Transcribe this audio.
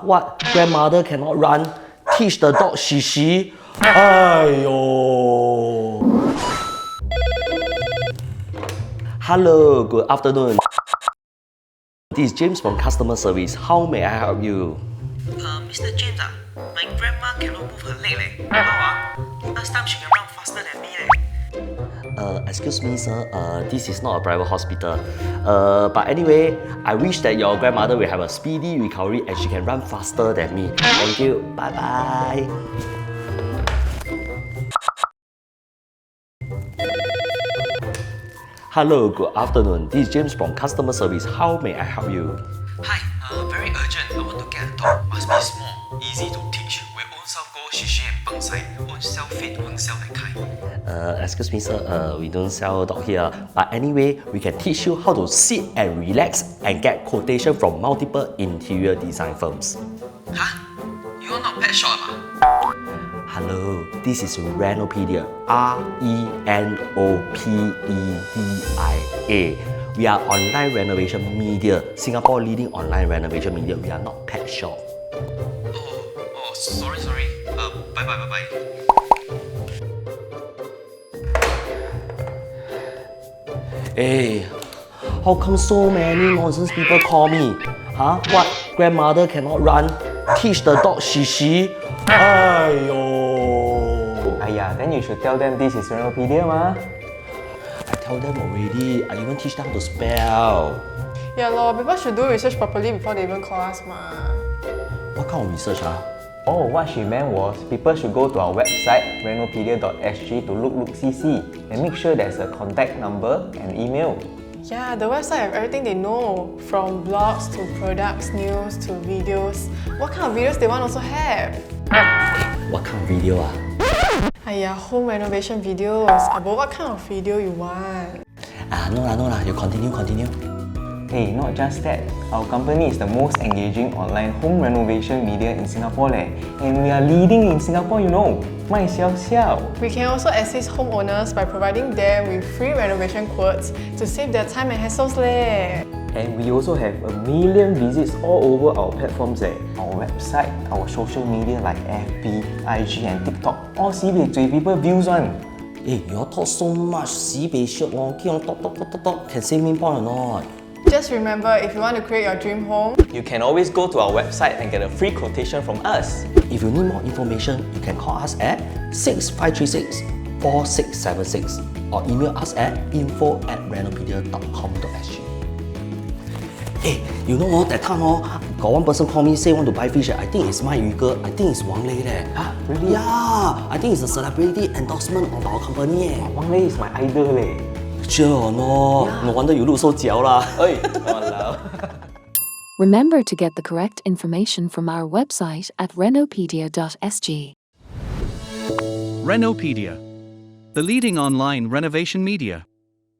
What? Grandmother cannot run? Teach the dog she. Aiyo. Hello, good afternoon. This is James from customer service. How may I help you? Mr. James, my grandma cannot move her leg leh. How Last time she can run faster than me leh. Excuse me, sir. This is not a private hospital. But anyway, I wish that your grandmother will have a speedy recovery and she can run faster than me. Thank you. Bye bye. Hello, good afternoon. This is James from customer service. How may I help you? Hi, very urgent. I want to get a dog. Must be small, easy to teach. We own self go shishi and bangsai. Own self feed, own self that kind. Excuse me, sir. We don't sell dog here. But anyway, we can teach you how to sit and relax and get quotation from multiple interior design firms. Huh? You are not pet shop Hello, this is Renopedia. Renopedia. We are online renovation media. Singapore leading online renovation media. We are not pet shop. Oh, sorry. Bye. Hey, how come so many nonsense people call me? Huh? What? Grandmother cannot run? Teach the dog she. Aiyo. Then you should tell them this is Renopedia ma. I tell them already. I even teach them how to spell. Yeah lor, people should do research properly before they even call us ma. What kind of research, huh? Oh, what she meant was people should go to our website renopedia.sg to look see and make sure there's a contact number and email. Yeah, the website have everything they know, from blogs to products, news to videos. What kind of videos they want also have. What kind of video, ah? Home renovation videos. About what kind of video you want? No lah. You continue. Hey, not just that. Our company is the most engaging online home renovation media in Singapore leh. And we are leading in Singapore, you know. 卖笑笑. We can also assist homeowners by providing them with free renovation quotes to save their time and hassles leh. And we also have 1 million visits all over our platforms eh. Our website, our social media like FB, IG and TikTok, all sibei zui people views one. Hey, you all talk so much sibei shiok lor. Keep on talk. Can say main point or not? Just remember, if you want to create your dream home, You can always go to our website and get a free quotation from us. If you need more information, you can call us at 6536-4676 or email us at info@renopedia.com.sg. Hey, you know that time got one person call me say want to buy fish. I think it's my Yuge. I think it's Wang Lei leh. Huh? Really? Yeah, I think it's a celebrity endorsement of our company. Wang Lei is my idol leh. Sure or not? No wonder you look so jiao lah. Oi, walao. Remember to get the correct information from our website at renopedia.sg. Renopedia, the leading online renovation media.